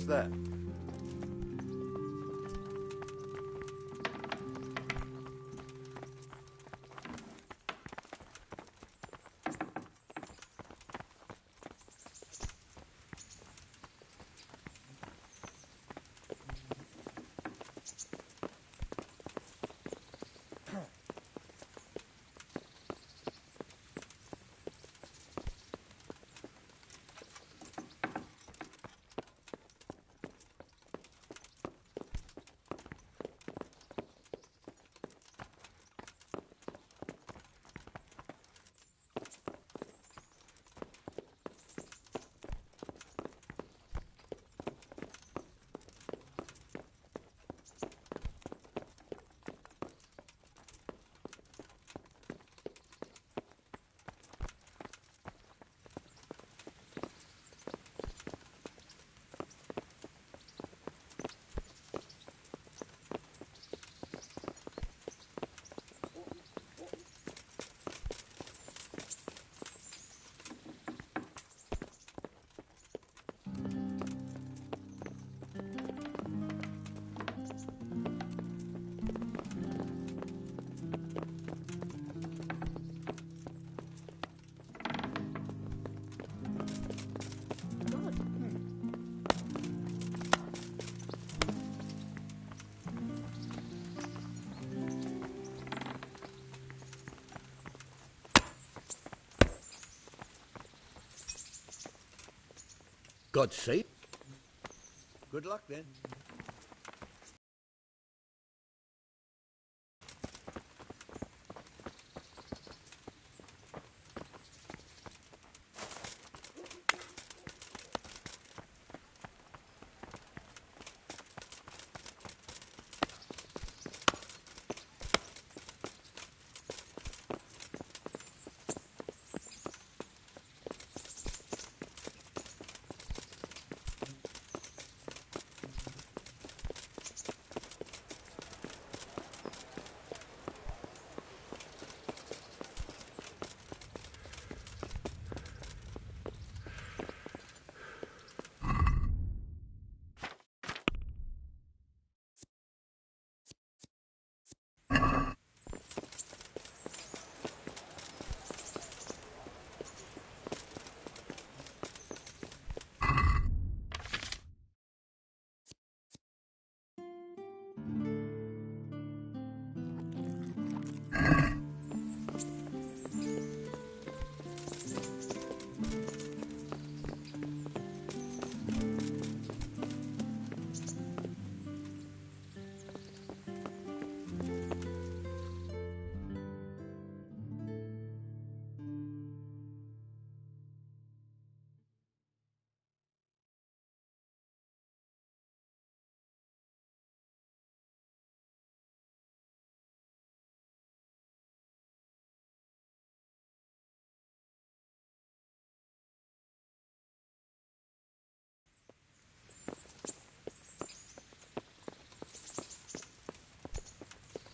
that? God's sake. Good luck, then.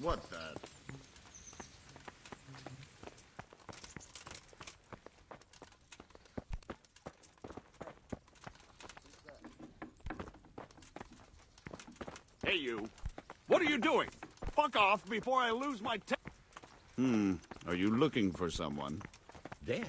What the? Hey, you. What are you doing? Fuck off before I lose my Are you looking for someone? Damn.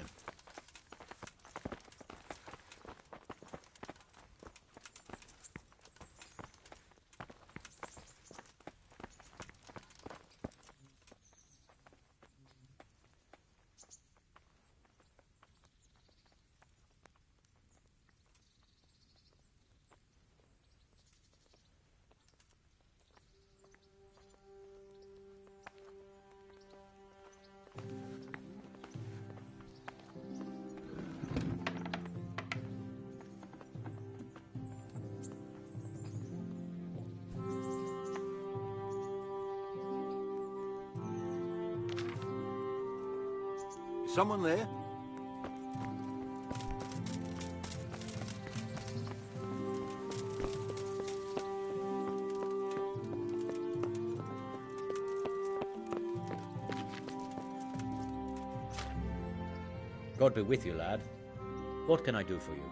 Someone there? God be with you, lad. What can I do for you?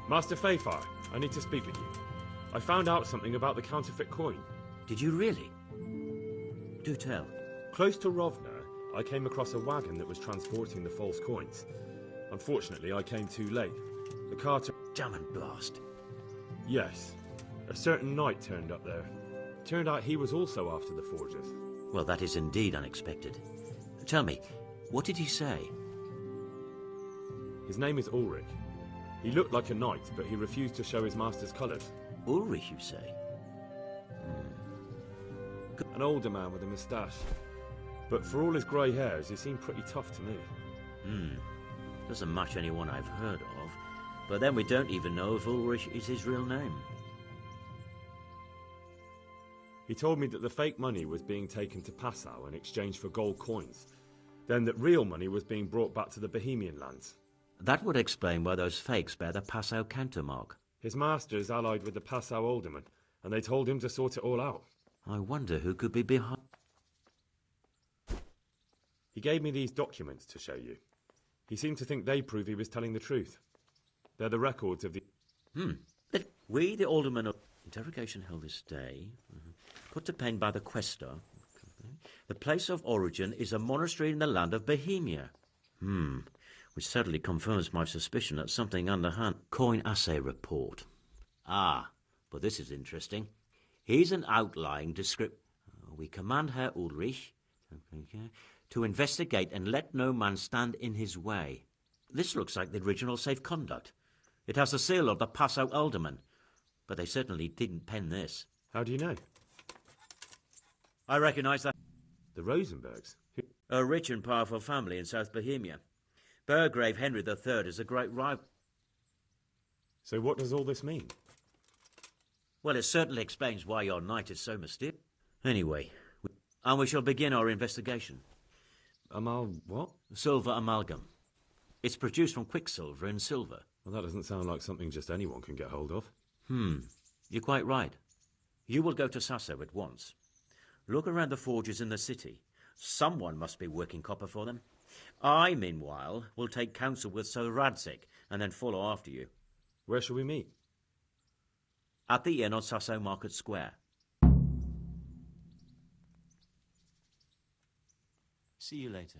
Master Fayfar, I need to speak with you. I found out something about the counterfeit coin. Did you really? Do tell. Close to Rovna, I came across a wagon that was transporting the false coins. Unfortunately, I came too late. The carter... Damn and blast. Yes. A certain knight turned up there. Turned out he was also after the forgers. Well, that is indeed unexpected. Tell me, what did he say? His name is Ulrich. He looked like a knight, but he refused to show his master's colours. Ulrich, you say? An older man with a moustache. But for all his grey hairs, he seemed pretty tough to me. Doesn't match anyone I've heard of. But then we don't even know if Ulrich is his real name. He told me that the fake money was being taken to Passau in exchange for gold coins. Then that real money was being brought back to the Bohemian lands. That would explain why those fakes bear the Passau countermark. His master is allied with the Passau alderman, and they told him to sort it all out. I wonder who could be behind... He gave me these documents to show you. He seemed to think they prove he was telling the truth. They're the records of the... We, the aldermen of... Interrogation held this day. Put to pen by the questor. The place of origin is a monastery in the land of Bohemia. Which certainly confirms my suspicion that something underhand... Coin assay report. Ah, but this is interesting. Here's an outlying description. We command Herr Ulrich to investigate and let no man stand in his way. This looks like the original safe conduct. It has the seal of the Passau alderman, but they certainly didn't pen this. How do you know? I recognise that. The Rosenbergs? A rich and powerful family in South Bohemia. Burgrave Henry III is a great rival. So what does all this mean? Well, it certainly explains why your knight is so mysterious. Anyway, we shall begin our investigation. What? Silver amalgam. It's produced from quicksilver and silver. Well, that doesn't sound like something just anyone can get hold of. You're quite right. You will go to Sasso at once. Look around the forges in the city. Someone must be working copper for them. I, meanwhile, will take counsel with Sir Radzik and then follow after you. Where shall we meet? At the inn on Sasso Market Square. See you later.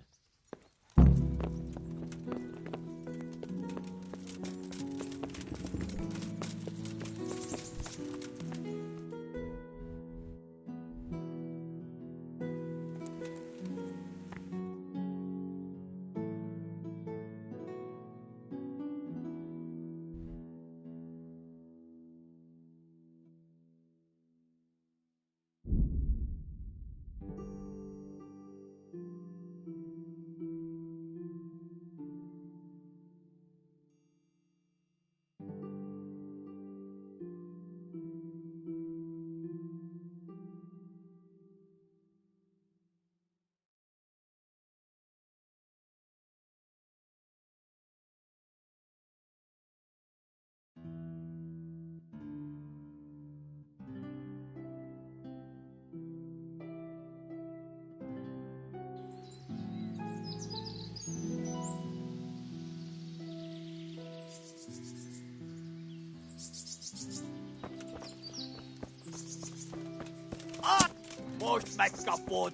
Most meg kapot!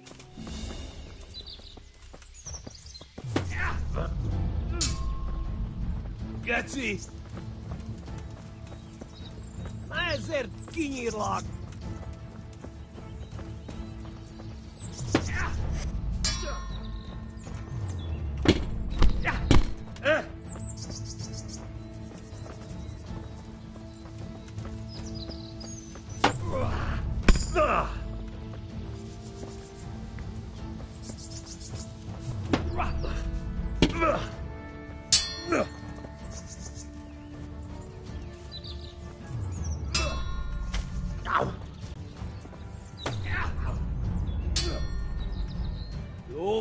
Geci! Ezért kinyírlak!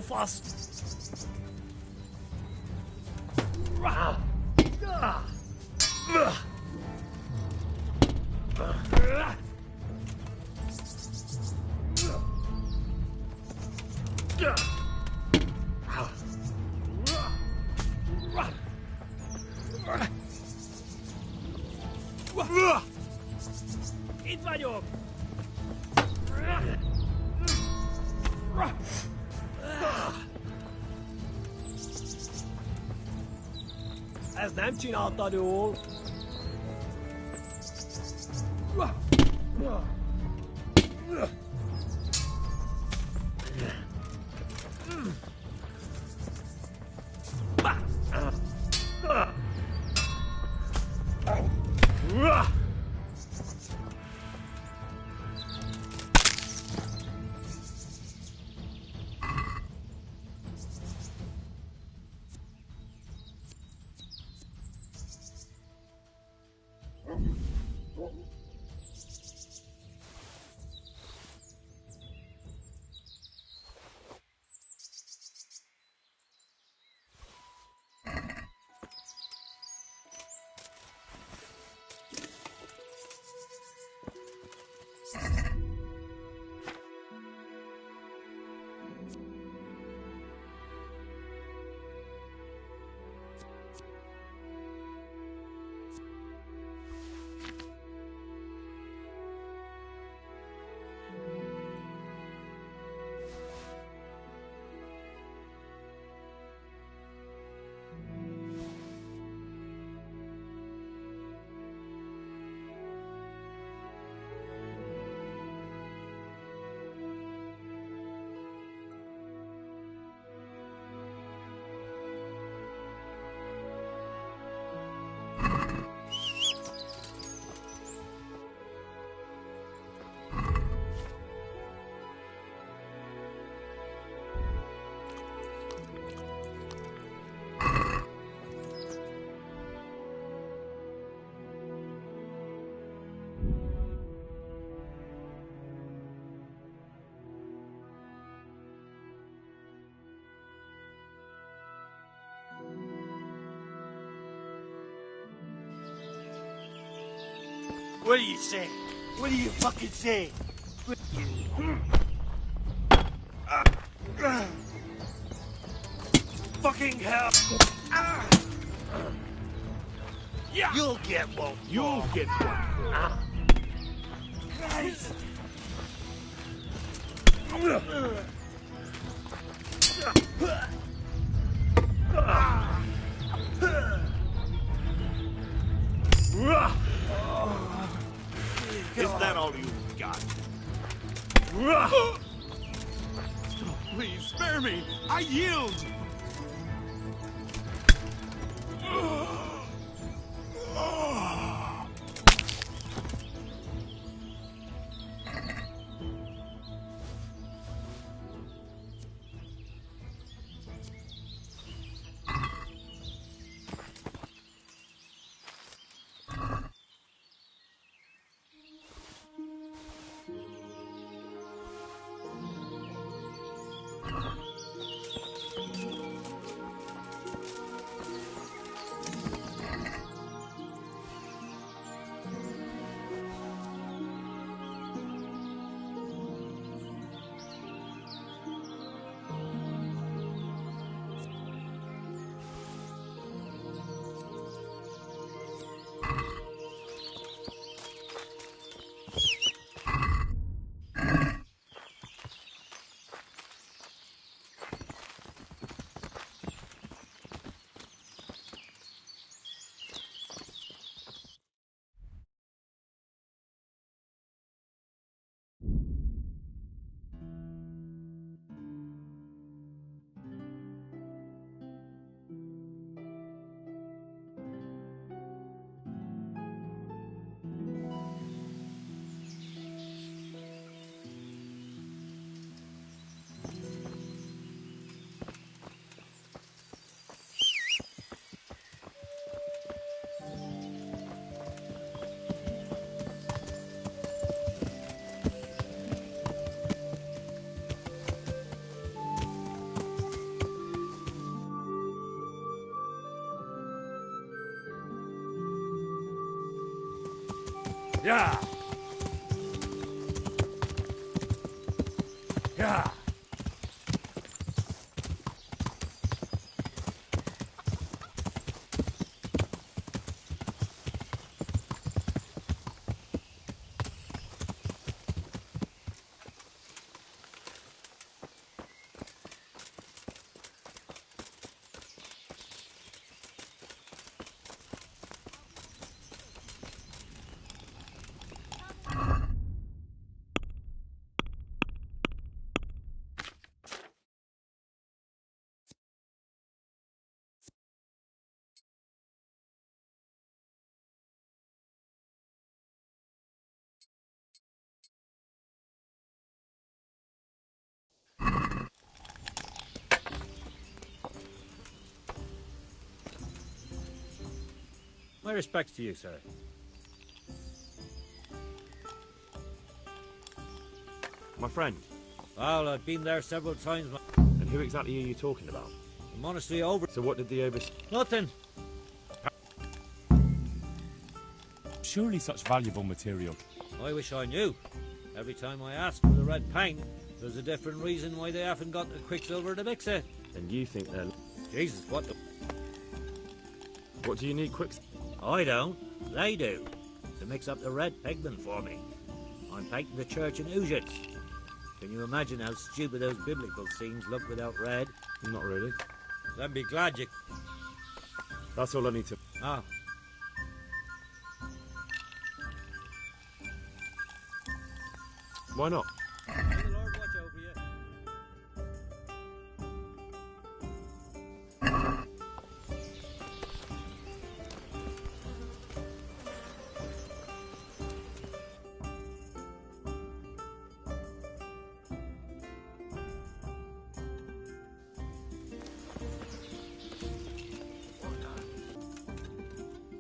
Fast. Ez nem csináltad jól. What do you say? What do you fucking say? Fucking hell! Yeah. You'll get one. You'll get one. Christ. Is that all you got? Please, spare me! I yield! Yeah. Yeah. My respects to you, sir. My friend. Well, I've been there several times. And who exactly are you talking about? The monastery over. So what did the overseer... Nothing. Surely such valuable material... I wish I knew. Every time I ask for the red paint, there's a different reason why they haven't got the quicksilver to mix it. And you think they're... Jesus, what the... What do you need quick... I don't. They do. To mix up the red pigment for me. I'm painting the church in Ujits. Can you imagine how stupid those biblical scenes look without red? Not really. Then be glad you... That's all I need to... Ah. Why not? May the Lord watch over you.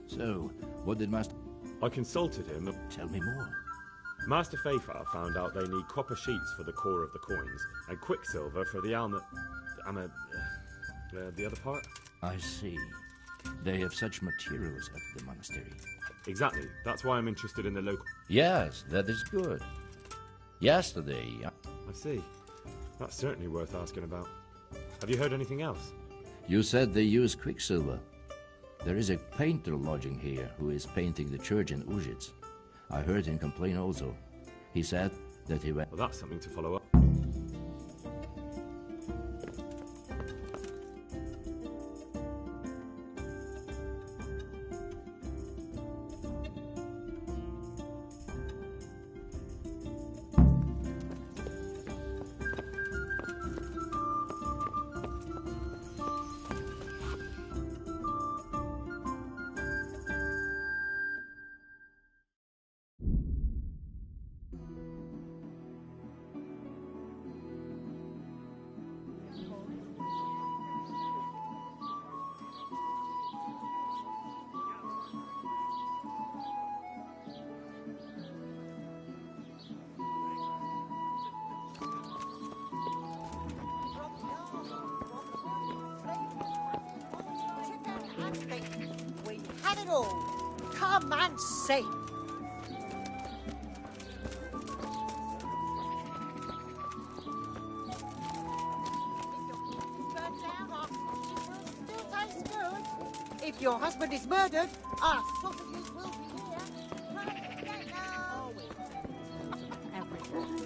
So, what did Master... I consulted him. Tell me more. Master Fafar found out they need copper sheets for the core of the coins, and quicksilver for the the other part? I see. They have such materials at the monastery. Exactly. That's why I'm interested in the local... Yes, that is good. Yesterday... I see. That's certainly worth asking about. Have you heard anything else? You said they use quicksilver. There is a painter lodging here who is painting the church in Ujits. I heard him complain also. He said that he went... Well, that's something to follow up. We have it all. Come and see. If your husband is murdered, our sausages will be here. Come and get them. Everything.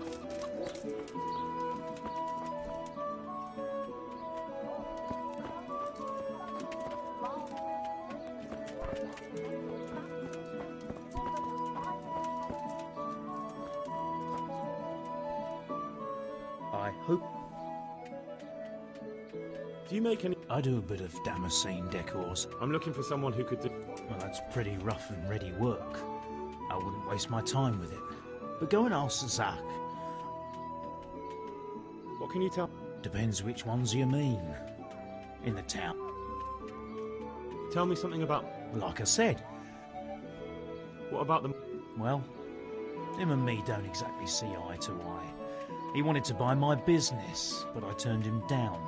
I hope... Do you make any... I do a bit of Damascene decors. I'm looking for someone who could do... Well, that's pretty rough and ready work. I wouldn't waste my time with it. But go and ask Zach. What can you tell? Depends which ones you mean. In the town. Tell me something about... Like I said. What about them? Well, him and me don't exactly see eye to eye. He wanted to buy my business, but I turned him down.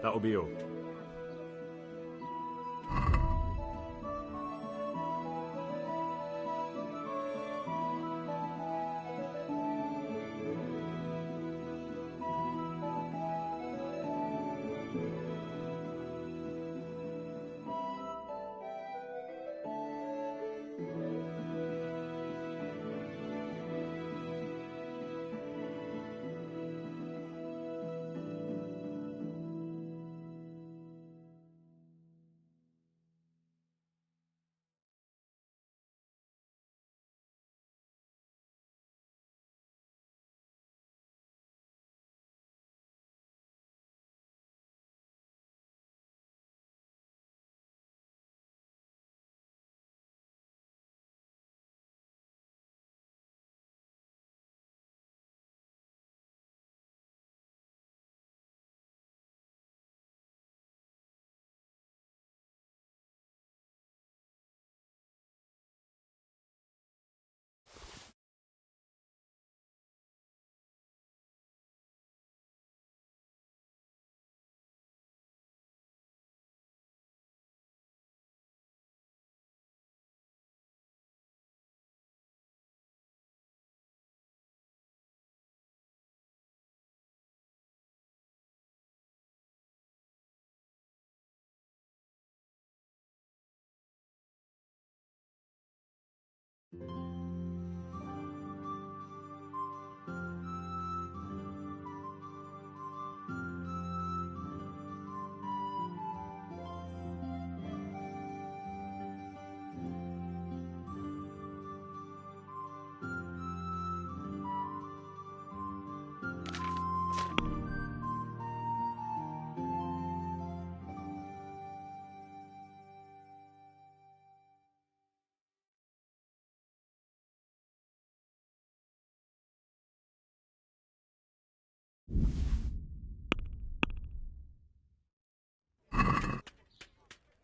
That'll be all.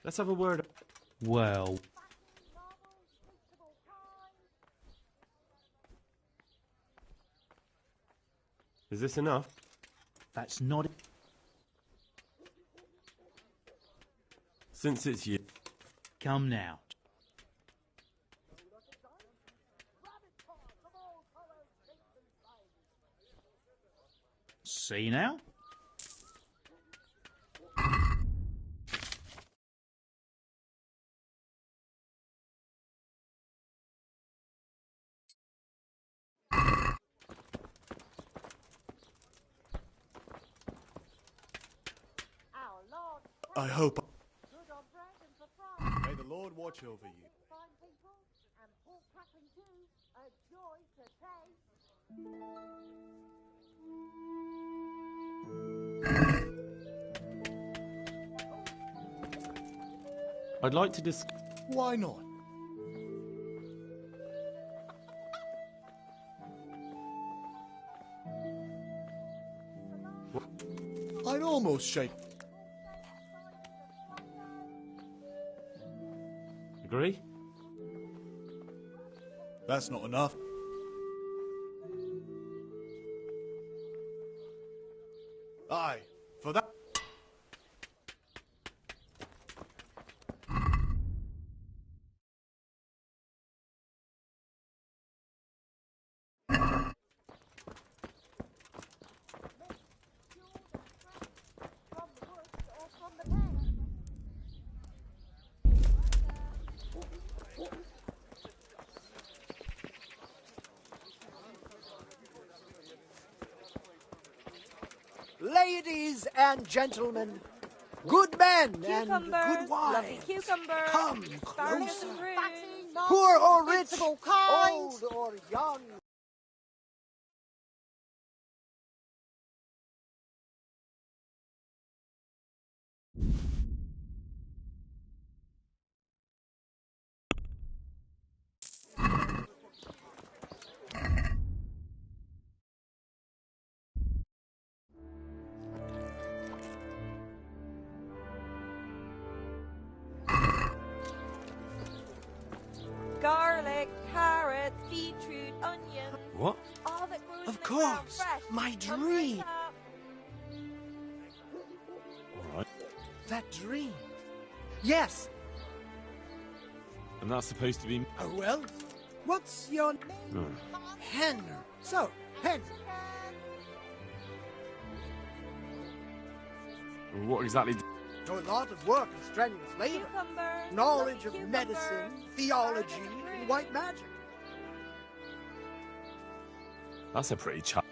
Let's have a word. Well, Is this enough? that's not it. Since it's you. Come now. See now? I hope. Good on bread and for fries. May the Lord watch over you. Fine people, and pork crackling too. A joy to taste. I'd like to discuss. Why not? I'd almost shake. Agree? That's not enough. Aye, for that. From the bush or from the pen. Ladies and gentlemen, good men and Cucumbers, good lovely wines, cucumbers, come asparagus closer. and prunes. Fatty, Poor or novel, rich, invincible kind. old or young. Garlic, carrots, beetroot, onions. What? All that grows Of in the ground course, fresh. my Come right dream. up. All right. That dream. Yes. And that's supposed to be. Oh, well, what's your name? Oh. Henry. So, Henry. What exactly? So a lot of work and strenuous labor. Cucumbers, Knowledge of lovely cucumbers, medicine, theology, asparagus and and prunes. white magic. That's a pretty chap.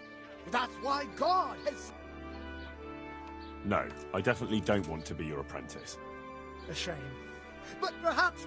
That's why God has... No, I definitely don't want to be your apprentice. A shame. But perhaps...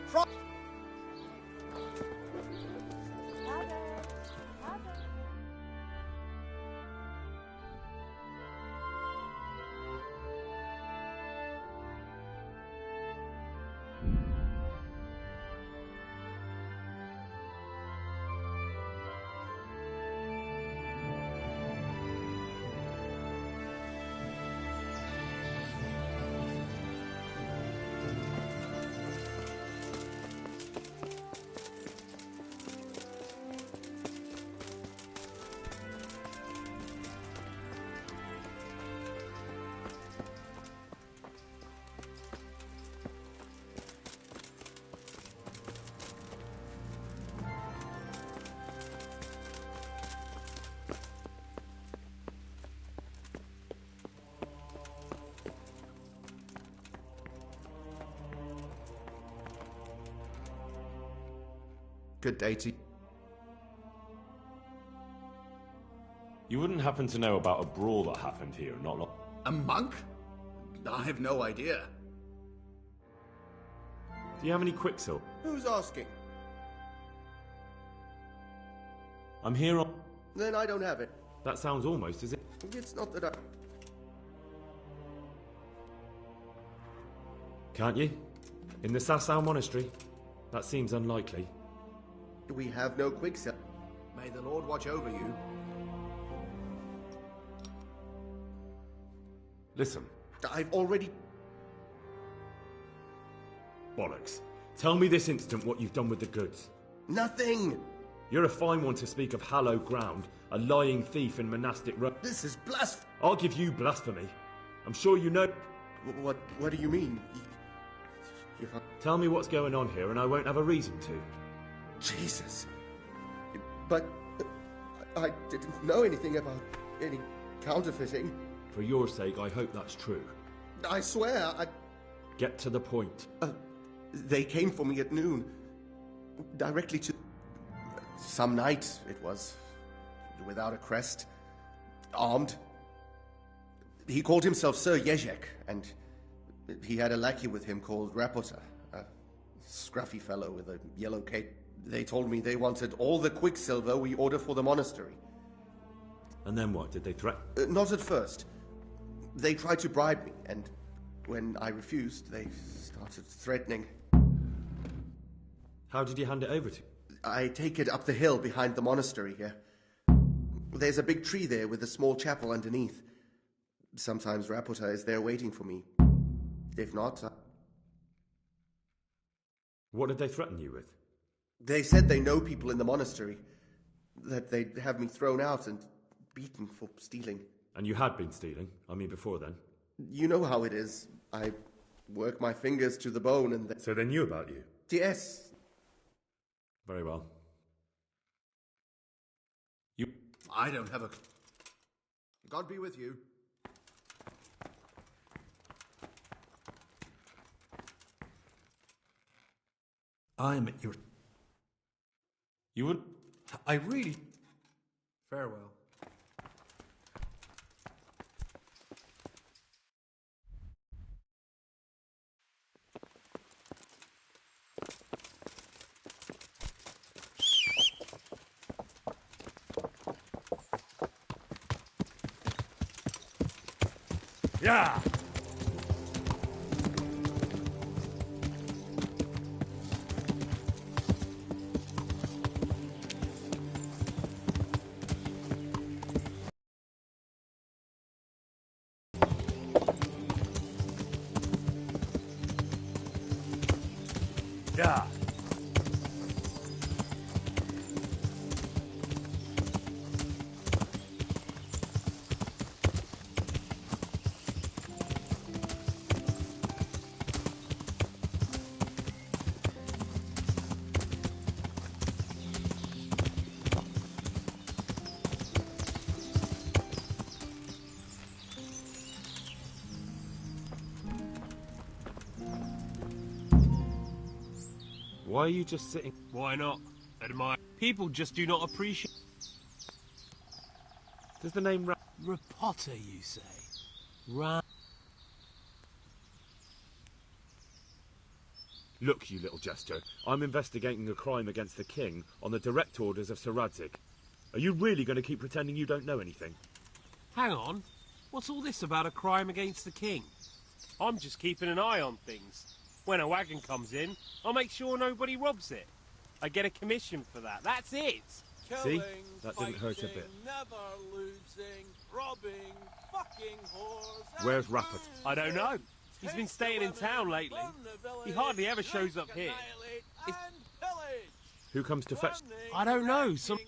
Good day to you. You wouldn't happen to know about a brawl that happened here not long. A monk? I have no idea. Do you have any quicksilver? Who's asking? I'm here on. Then I don't have it. That sounds almost as if. It's not that I... Can't you? In the Sasau monastery? That seems unlikely. We have no quicksilver. May the Lord watch over you. Listen. I've already... Bollocks. Tell me this instant what you've done with the goods. Nothing! You're a fine one to speak of hallowed ground, a lying thief in monastic road. This is blasphemy! I'll give you blasphemy. I'm sure you know... What do you mean? Tell me what's going on here and I won't have a reason to. Jesus. But... I didn't know anything about any counterfeiting. For your sake, I hope that's true. I swear, I... Get to the point. They came for me at noon. Directly to... Some night, it was. Without a crest. Armed. He called himself Sir Jezek, and he had a lackey with him called Rapota, a scruffy fellow with a yellow cape. They told me they wanted all the quicksilver we order for the monastery. And then what? Did they threaten? Not at first. They tried to bribe me, and when I refused, they started threatening. How did you hand it over to? I take it up the hill behind the monastery here. There's a big tree there with a small chapel underneath. Sometimes Rapota is there waiting for me. If not... What did they threaten you with? They said they know people in the monastery. That they'd have me thrown out and beaten for stealing. And you had been stealing? I mean, before then? You know how it is. I work my fingers to the bone and... So they knew about you? Yes. Very well. I don't have a... God be with you. I'm at your... You would... I really... Farewell. Yeah! Yeah! Why are you just sitting... Why not? Admire. People just do not appreciate... Does the name... Rapota, you say? Look, you little jester. I'm investigating a crime against the king on the direct orders of Sir Radzig. Are you really going to keep pretending you don't know anything? Hang on. What's all this about a crime against the king? I'm just keeping an eye on things. When a wagon comes in, I'll make sure nobody robs it. I get a commission for that. That's it. See? That didn't hurt a bit. Never losing, robbing, fucking whores. Where's Rapid? I don't know. He's been staying in town lately. He hardly ever shows up here. Who comes to fetch... I don't know. Some...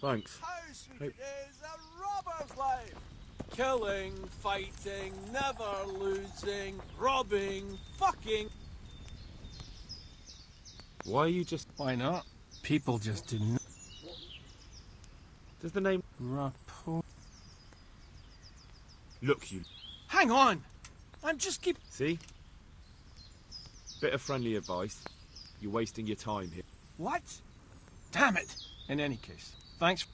Thanks. How sweet it is a robber's life. Killing, fighting, never losing, robbing, fucking... Why are you just... Why not? People just didn't... Does the name... Rapport... Look, you... Hang on! I'm just keep... See? Bit of friendly advice. You're wasting your time here. What? Damn it! In any case, thanks...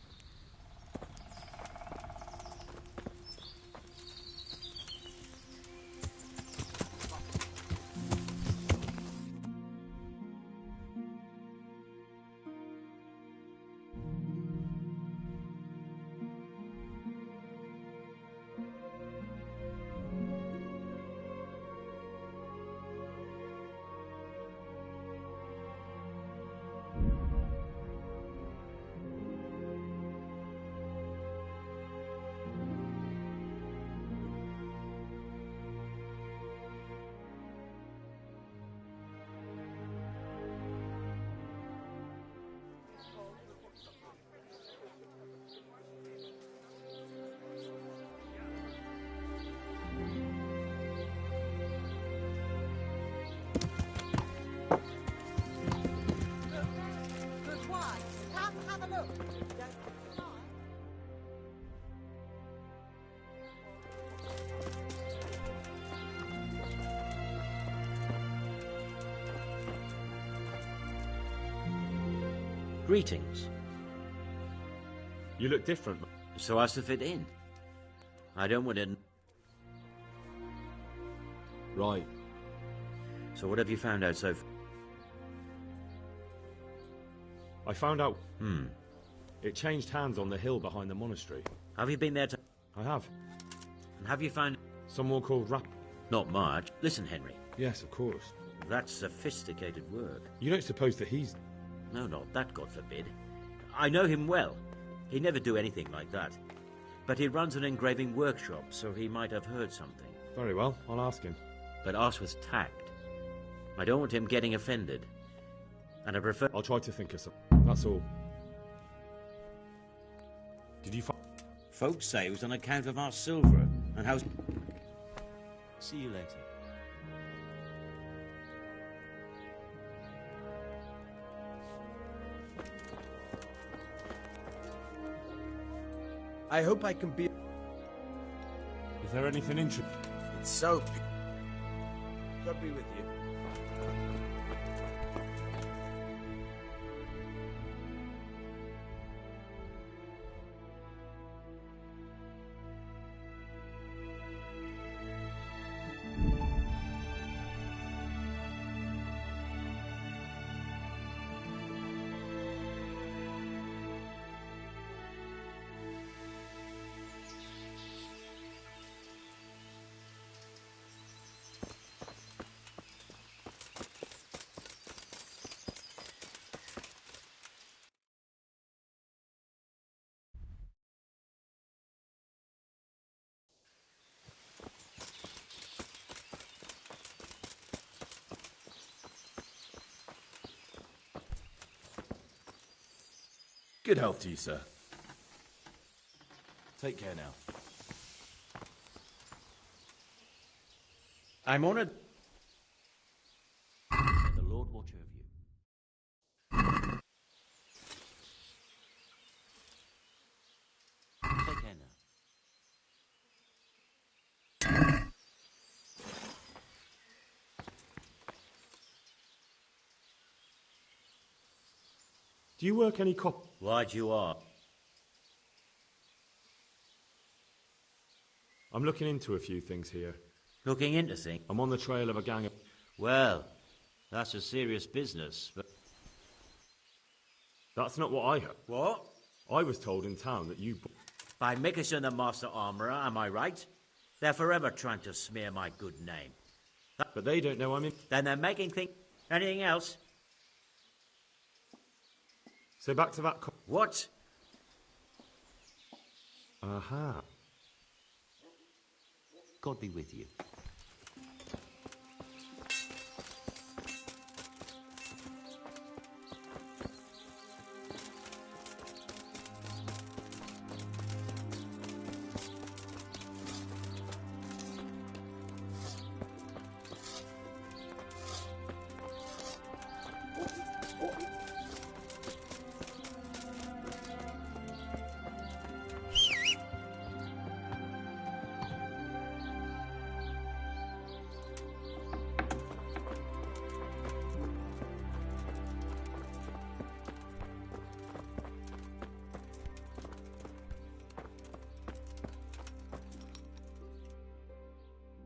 Greetings. You look different. So as to fit in. I don't want to... Right. So what have you found out so far? I found out... Hmm. It changed hands on the hill behind the monastery. Have you been there to... I have. And have you found... Someone called Rap... Not much. Listen, Henry. Yes, of course. That's sophisticated work. You don't suppose that he's... No, not that, God forbid. I know him well. He'd never do anything like that. But he runs an engraving workshop, so he might have heard something. Very well, I'll ask him. But ask with tact. I don't want him getting offended. And I prefer... I'll try to think of something. That's all. Did you find... Folks say it was on account of our silver, and how... See you later. I hope I can be... Is there anything interesting? It's so... God be with you. Good health to you, sir. Take care now. I'm honoured. May the Lord watch over you. Take care now. Do you work any cop... Right you are. I'm looking into a few things here. Looking into things? I'm on the trail of a gang of... Well, that's a serious business, but... That's not what I heard. What? I was told in town that you... By Mickelson, the Master Armourer, am I right? They're forever trying to smear my good name. But they don't know I'm in... Then they're making things... Anything else? So back to that... What? Aha. God be with you.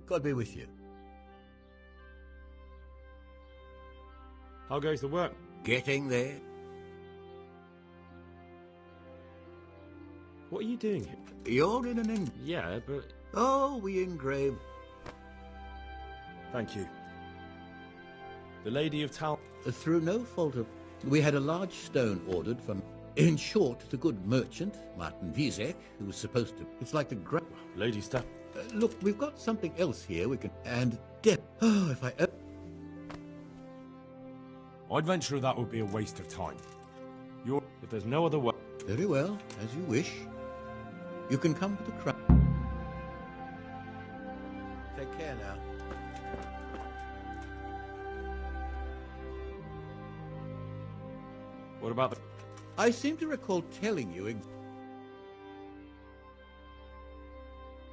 God be with you. How goes the work? Getting there. What are you doing here? You're in an Yeah, but... Oh, we engrave. Thank you. The Lady of Tal... Through no fault of... We had a large stone ordered from... In short, the good merchant, Martin Wiesek, who was supposed to... It's like the... Lady Steph... look, we've got something else here we can... And... Oh, if I... I'd venture that would be a waste of time. If there's no other way... Very well, as you wish. You can come to the crowd. Take care now. What about the... I seem to recall telling you...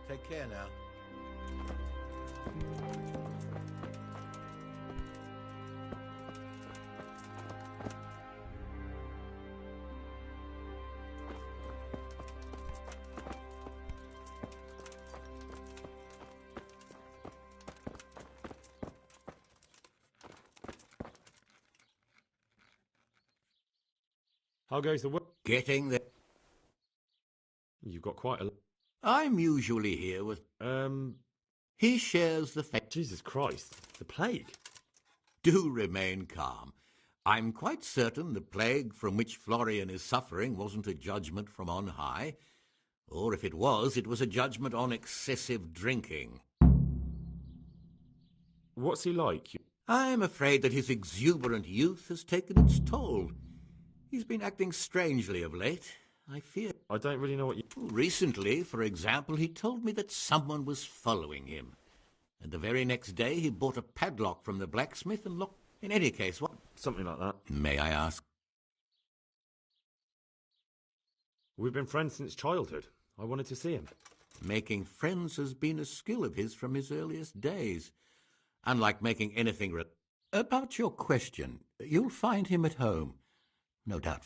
Take care now. How goes the work? Getting there. You've got quite a... I'm usually here with... He shares the fate. Jesus Christ, the plague. Do remain calm. I'm quite certain the plague from which Florian is suffering wasn't a judgment from on high. Or if it was a judgment on excessive drinking. What's he like? I'm afraid that his exuberant youth has taken its toll. He's been acting strangely of late, I fear. I don't really know what you... Recently, for example, he told me that someone was following him. And the very next day he bought a padlock from the blacksmith and locked... In any case, what... Something like that. May I ask? We've been friends since childhood. I wanted to see him. Making friends has been a skill of his from his earliest days. Unlike making anything... About your question, you'll find him at home. No doubt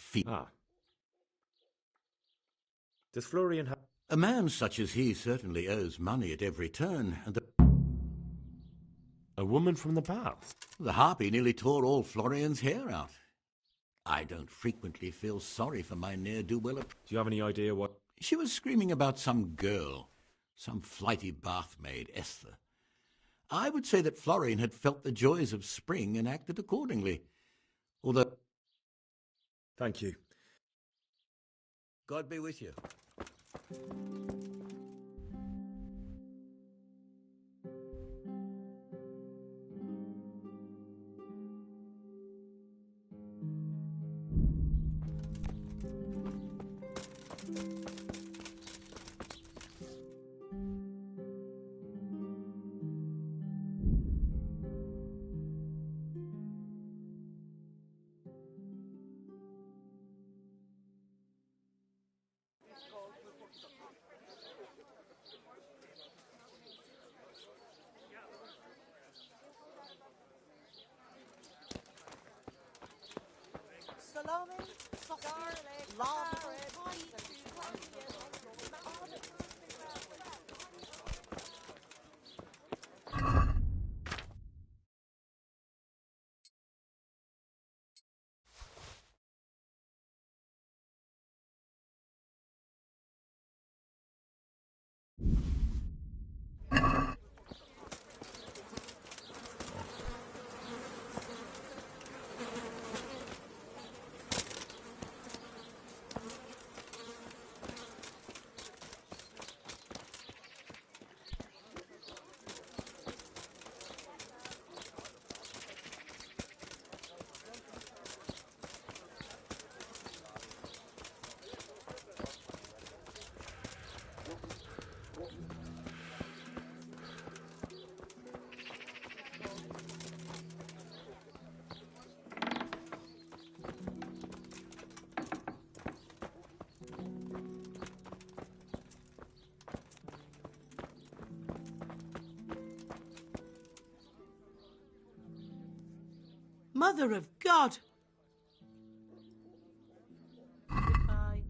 Does Florian have... A man such as he certainly owes money at every turn, and the... A woman from the bath? The harpy nearly tore all Florian's hair out. I don't frequently feel sorry for my ne'er-do-well. Do you have any idea what... She was screaming about some girl, some flighty bath-maid, Esther. I would say that Florian had felt the joys of spring and acted accordingly, although... Thank you. God be with you. Salami, sausage, Garlic, lard, carrot, rice, beetroot, onion. Mother of God! Goodbye.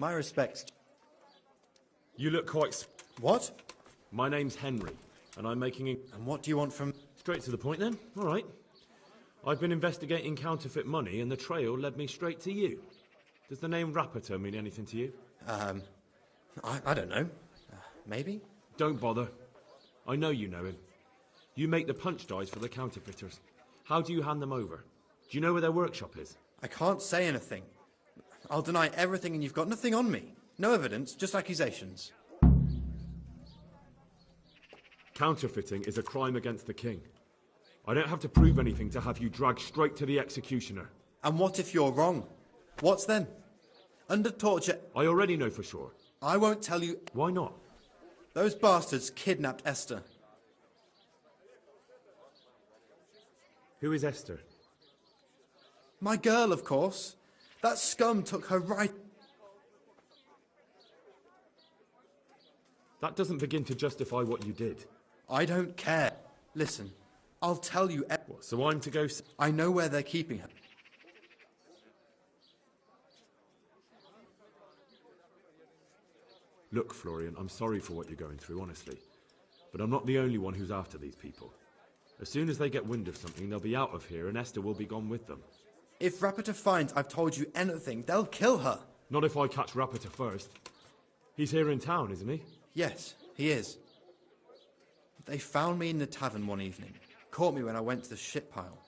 My respects. You look quite... What? My name's Henry, and I'm making... And what do you want from... Straight to the point, then. All right. I've been investigating counterfeit money, and the trail led me straight to you. Does the name Rappator mean anything to you? I don't know. Maybe? Don't bother. I know you know him. You make the punch dies for the counterfeiters. How do you hand them over? Do you know where their workshop is? I can't say anything. I'll deny everything and you've got nothing on me. No evidence, just accusations. Counterfeiting is a crime against the king. I don't have to prove anything to have you dragged straight to the executioner. And what if you're wrong? What's then? Under torture... I already know for sure. I won't tell you... Why not? Those bastards kidnapped Esther. Who is Esther? My girl, of course. That scum took her right... That doesn't begin to justify what you did. I don't care. Listen, I'll tell you... What, so I'm to go... I know where they're keeping her. Look, Florian, I'm sorry for what you're going through, honestly. But I'm not the only one who's after these people. As soon as they get wind of something, they'll be out of here and Esther will be gone with them. If Rapita finds I've told you anything, they'll kill her. Not if I catch Rapita first. He's here in town, isn't he? Yes, he is. They found me in the tavern one evening. Caught me when I went to the shit pile.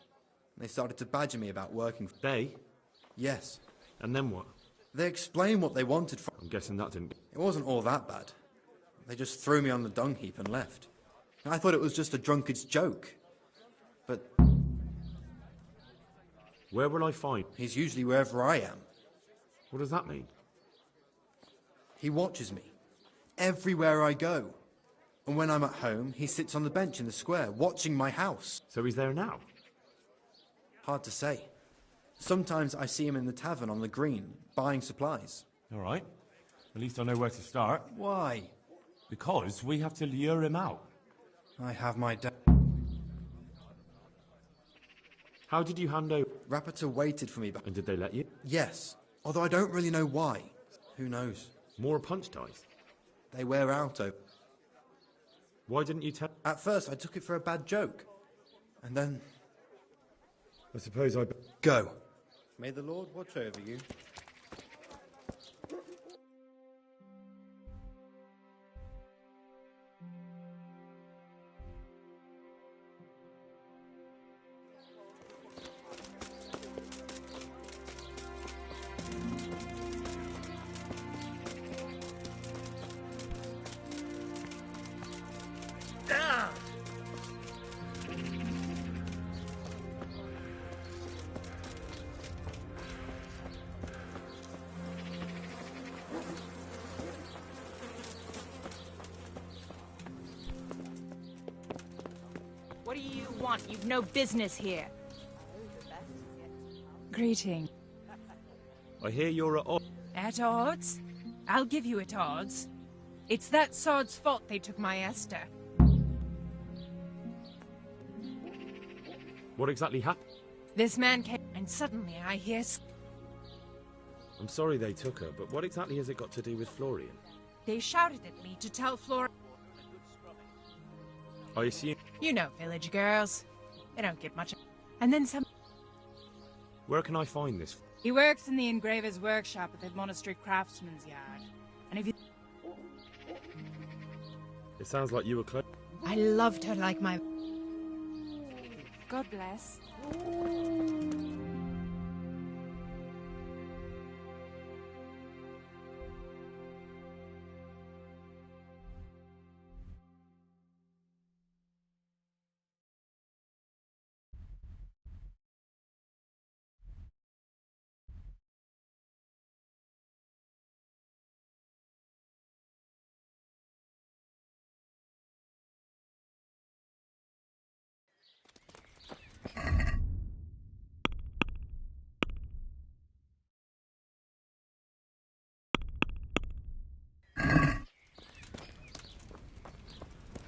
They started to badger me about working for... They? Yes. And then what? They explained what they wanted from... I'm guessing that didn't... It wasn't all that bad. They just threw me on the dung heap and left. I thought it was just a drunkard's joke. But... Where will I find... He's usually wherever I am. What does that mean? He watches me. Everywhere I go. And when I'm at home, he sits on the bench in the square, watching my house. So he's there now? Hard to say. Sometimes I see him in the tavern on the green, buying supplies. All right. At least I know where to start. Why? Because we have to lure him out. I have my doubt. How did you hand over? Rapita waited for me back. And did they let you? Yes. Although I don't really know why. Who knows? More punch ties? They wear out over. Why didn't you tell? At first I took it for a bad joke. And then... I suppose I... Go. May the Lord watch over you. What do you want? You've no business here. Greeting. I hear you're at odds. At odds? I'll give you at odds. It's that sod's fault they took my Esther. What exactly happened? This man came, and suddenly I hear... I'm sorry they took her, but what exactly has it got to do with Florian? They shouted at me to tell Flora... I assume... You know village girls. They don't get much... And then some... Where can I find this? He works in the engraver's workshop at the monastery craftsman's yard. And if you... It sounds like you were close. I loved her like my... God bless.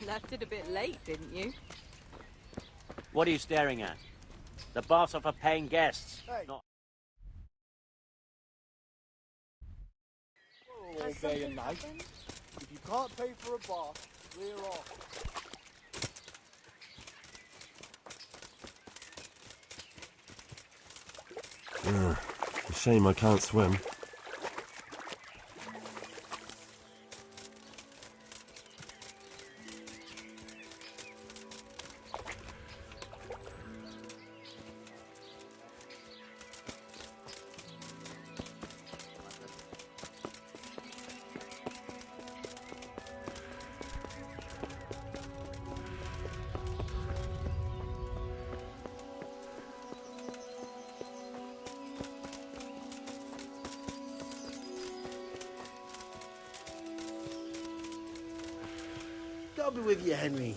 Left it a bit late, didn't you? What are you staring at? The boss of a paying guests. Hey. Not... All day and night. If you can't pay for a bath, clear off. A shame I can't swim. God be with you, Henry.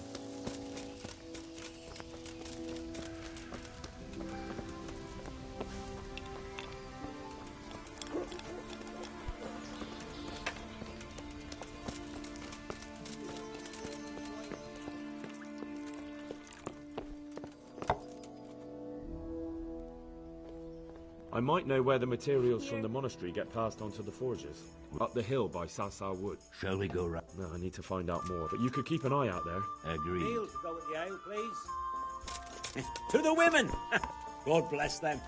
I might know where the materials from the monastery get passed on to the forges. Up the hill by Sasa Wood. Shall we go right? No, I need to find out more, but you could keep an eye out there. Agreed. Neil, to go with the ale, please. To the women! God bless them.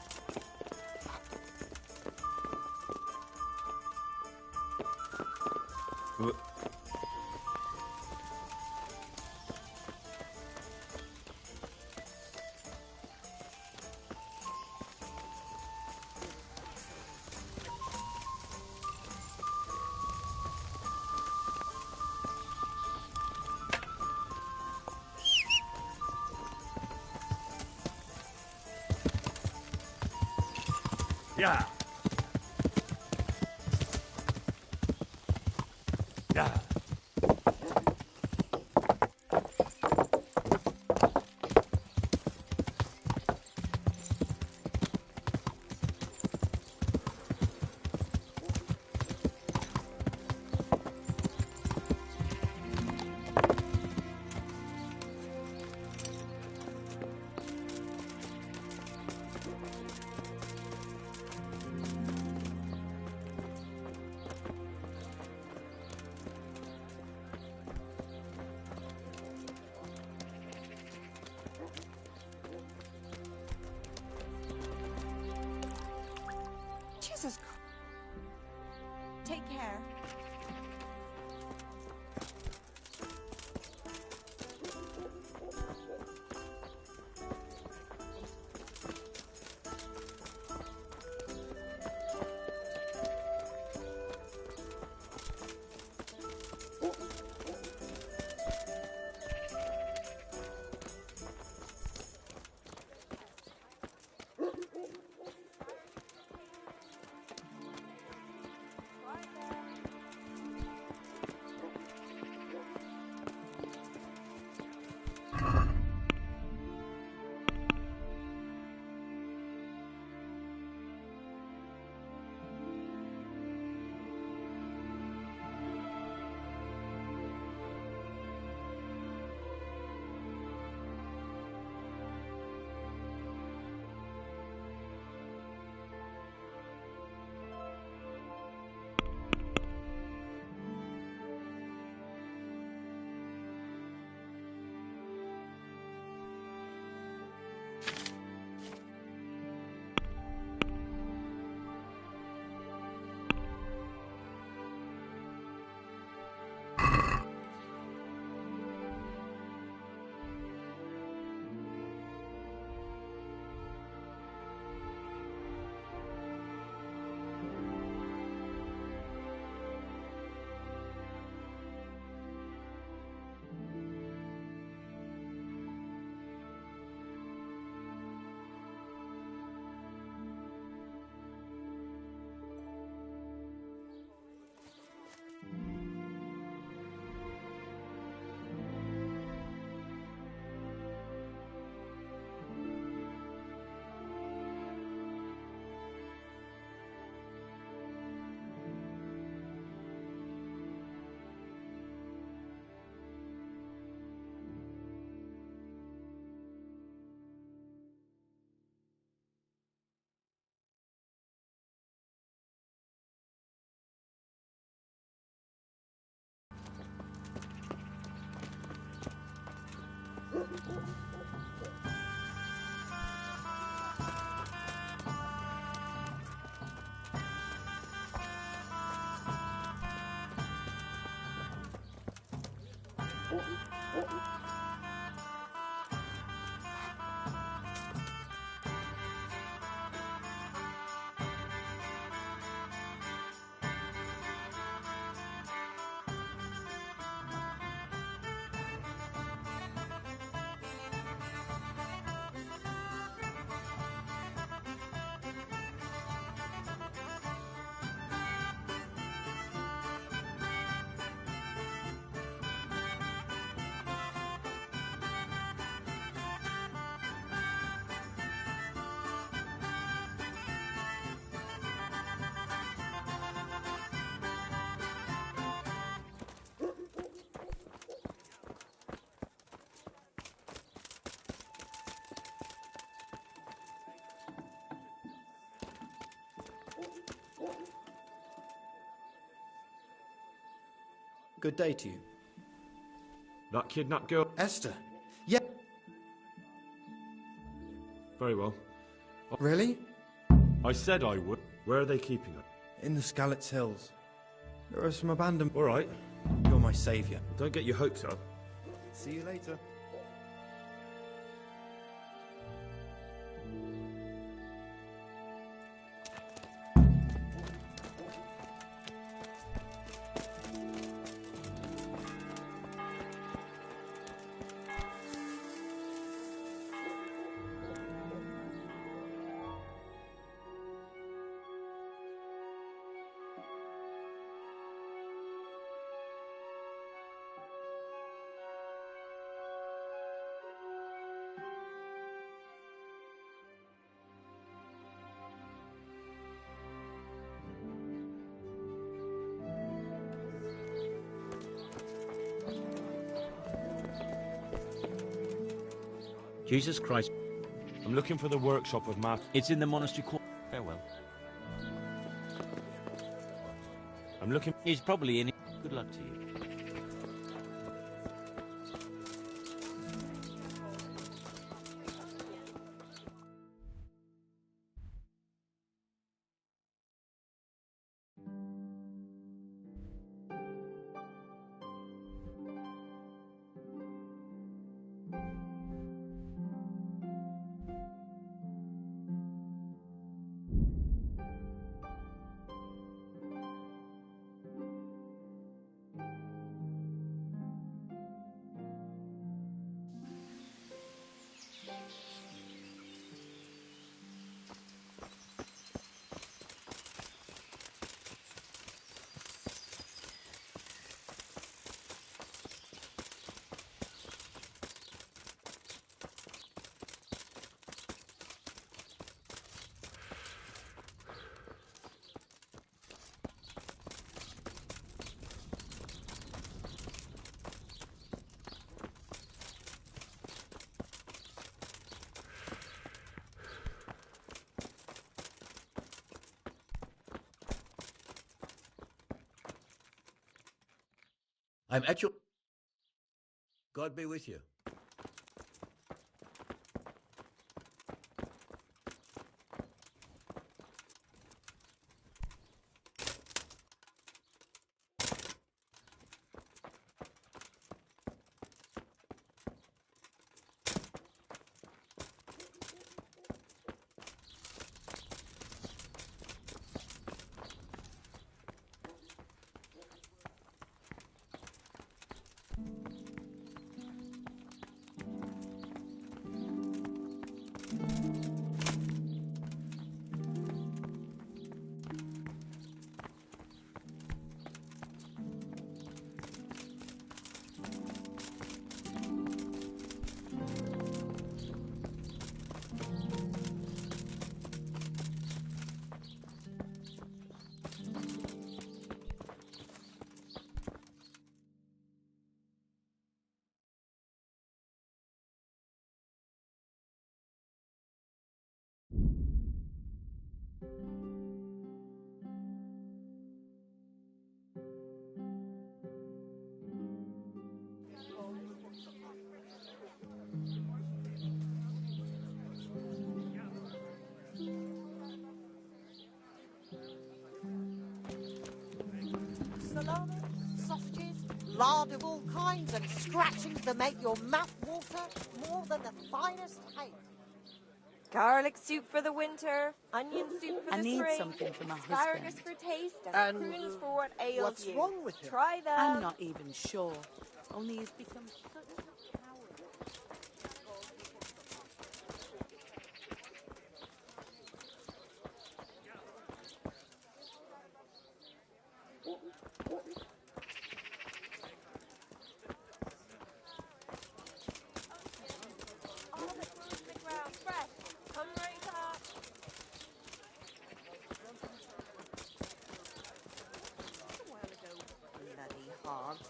Yeah. Yeah. Jesus Christ. Take care. Good day to you. That kidnapped girl? Esther. Yeah. Very well. Really? I said I would. Where are they keeping her? In the Skalitz Hills. There are some abandoned... All right. You're my saviour. Don't get your hopes up. See you later. Jesus Christ. I'm looking for the workshop of Matt. It's in the monastery court. Farewell. I'm looking... He's probably in it. Good luck to you. I'm at your... God be with you. Salami, sausages, lard of all kinds, and scratchings that make your mouth water more than the finest hay. Garlic soup for the winter, onion soup for I the need spring, something for my asparagus husband. for taste, And, and prunes for what ails what's you. wrong with him? Try them. I'm not even sure. Only he's become such a coward. All the fruit in the ground, fresh. Come right up. A while ago, bloody hogs.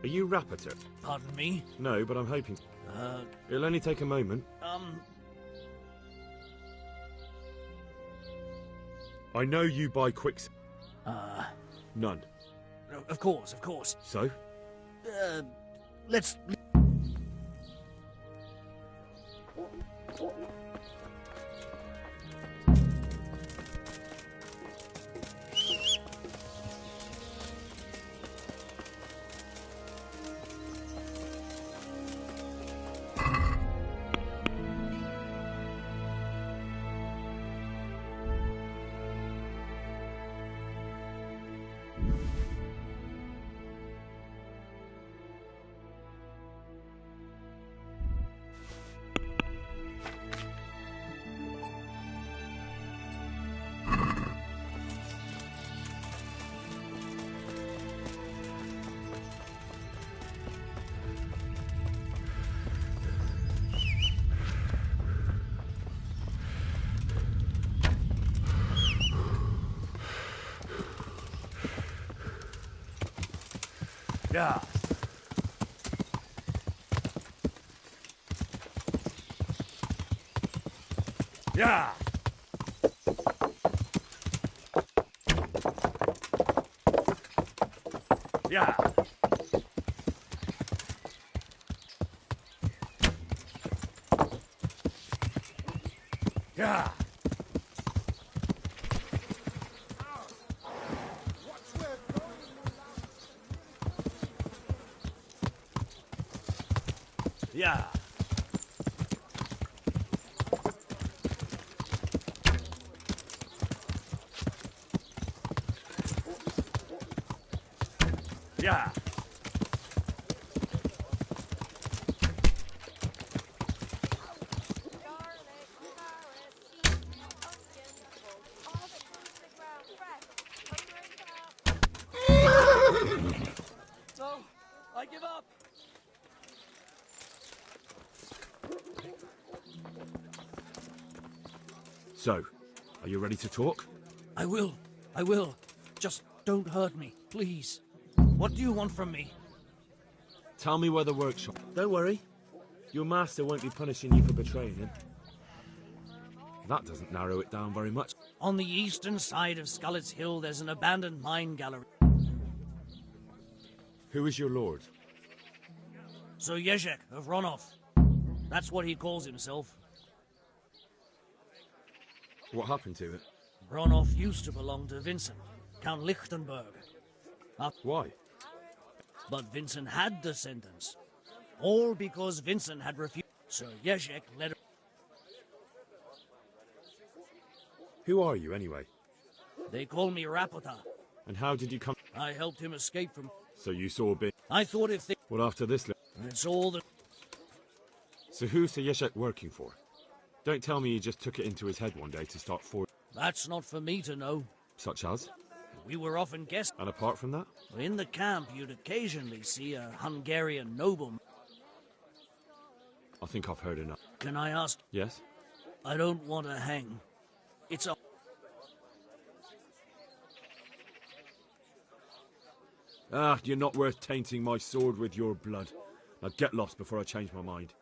Are you Rapiter? Pardon me? No, but I'm hoping. It'll only take a moment. I know you buy Quicksilver. None. Of course, of course. So? Let's... Yeah. Yeah. Yeah. Yeah. Yeah. Yeah. No, I give up. So, are you ready to talk? I will. Just don't hurt me, please. What do you want from me? Tell me where the workshop... Don't worry. Your master won't be punishing you for betraying him. That doesn't narrow it down very much. On the eastern side of Skullet's Hill, there's an abandoned mine gallery. Who is your lord? Sir Yezhek of Ronov. That's what he calls himself. What happened to it? Ronov used to belong to Vincent, Count Lichtenberg. Why? But Vincent had descendants. All because Vincent had refused. Sir Yezhek led... Who are you, anyway? They call me Rapota. And how did you come... I helped him escape from... So you saw a bit... I thought if they... Well, after this... It's all that... So who's Sir Yezhek working for? Don't tell me he just took it into his head one day to start for... That's not for me to know. Such as? We were often guests. And apart from that? In the camp, you'd occasionally see a Hungarian nobleman. I think I've heard enough. Can I ask? Yes? I don't want to hang. It's a... Ah, you're not worth tainting my sword with your blood. Now get lost before I change my mind.